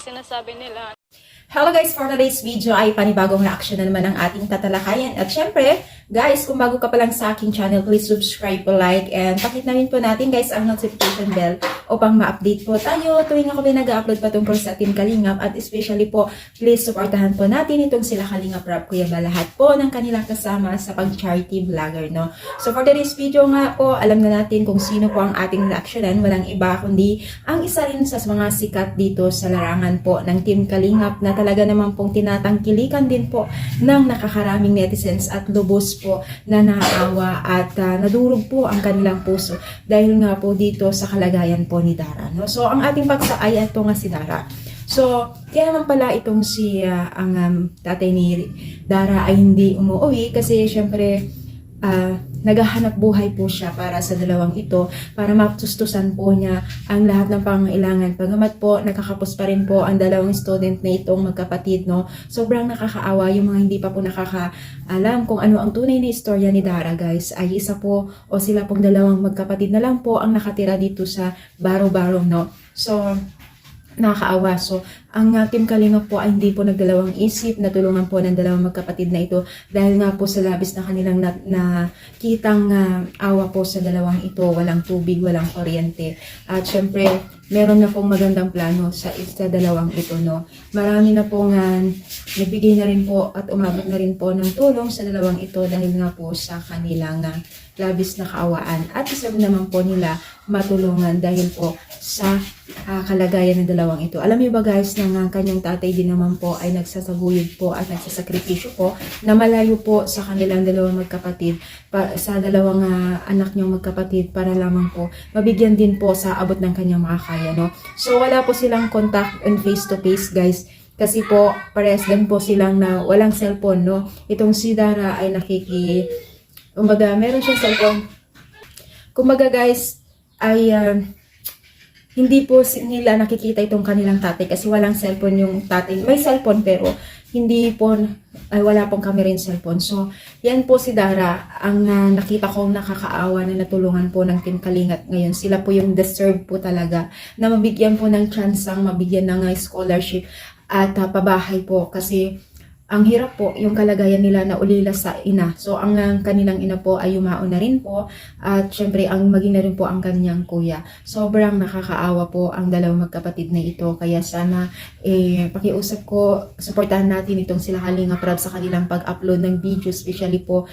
sinasabi nila. Hello guys, for today's video ay panibagong reaction na naman ang ating tatalakayan. At syempre, guys, kung bago ka pa lang sa aking channel, please subscribe, like, and pakit na rin po natin guys ang notification bell upang ma-update po tayo tuwing ako nag-upload patungkol sa Team Kalingap. At especially po, please supportahan po natin itong sila Kalingap Rap Kuya Bal, lahat po ng kanilang kasama sa pag-charity vlogger, no? So for today's video nga po, alam na natin kung sino po ang ating reactionan. Walang iba kundi ang isa rin sa mga sikat dito sa larangan po ng Team Kalingap na talaga naman pong tinatangkilikan din po ng nakakaraming netizens at lubos po na naawa at nadurog po ang kanilang puso dahil nga po dito sa kalagayan po ni Dara, no? So ang ating pagsaay ito nga si Dara. So, kaya naman pala itong si ang tatay ni Dara ay hindi umuwi kasi syempre naghahanap buhay po siya para sa dalawang ito, para matustusan po niya ang lahat ng pangangailangan. Pagamat po, nakakapos pa rin po ang dalawang student na itong magkapatid, no? Sobrang nakakaawa yung mga hindi pa po nakakaalam kung ano ang tunay na istorya ni Dara, guys. Ay isa po o sila pong dalawang magkapatid na lang po ang nakatira dito sa Baro-Baro, no? So, nakakaawa. So, ang Team Kalingap po ay hindi po nagdalawang isip na tulungan po ng dalawang magkapatid na ito dahil nga po sa labis na kanilang nakitang awa po sa dalawang ito. Walang tubig, walang kuryente. At syempre, meron na pong magandang plano sa dalawang ito, no? Marami na pong nagbigay na rin po at umabot na rin po ng tulong sa dalawang ito dahil nga po sa kanilang labis na kaawaan. At isa naman po nila matulungan dahil po sa kalagayan ng dalawang ito. Alam niyo ba guys, na kanyang tatay din naman po ay nagsasaguyod po at nagsasakripisyo po na malayo po sa kanilang dalawang magkapatid, sa dalawang anak niyong magkapatid para lamang po mabigyan din po sa abot ng kanyang makakaya, no? So wala po silang contact and face to face guys. Kasi po, parehas din po silang na walang cellphone, no? Itong si Dara ay kumbaga, meron siyang cellphone. Kumbaga guys, ay hindi po nila nakikita itong kanilang tatay kasi walang cellphone yung tatay. May cellphone pero hindi po, wala pong camera yung cellphone. So, yan po si Dara, ang nakita kong nakakaawa na natulungan po ng Team Kalingap ngayon. Sila po yung deserve po talaga na mabigyan po ng chance mabigyan ng scholarship at pabahay po kasi ang hirap po yung kalagayan nila na ulila sa ina. So, ang kanilang ina po ay yumaon na rin po. At syempre, ang maging na rin po ang kanyang kuya. Sobrang nakakaawa po ang dalawang magkapatid na ito. Kaya sana, pakiusap ko, supportahan natin itong sila Kalingap Rap sa kanilang pag-upload ng video, especially po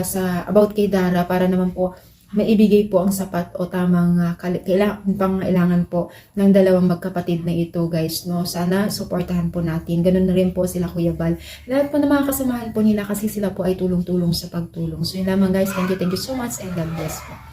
sa about kay Dara para naman po maibigay po ang sapat o tamang pangailangan po ng dalawang magkapatid na ito guys, no? Sana suportahan po natin. Ganun na rin po sila Kuya Bal. Lahat po ng mga kasamahan po nila kasi sila po ay tulong-tulong sa pagtulong. So yun lamang guys. Thank you so much and God bless po.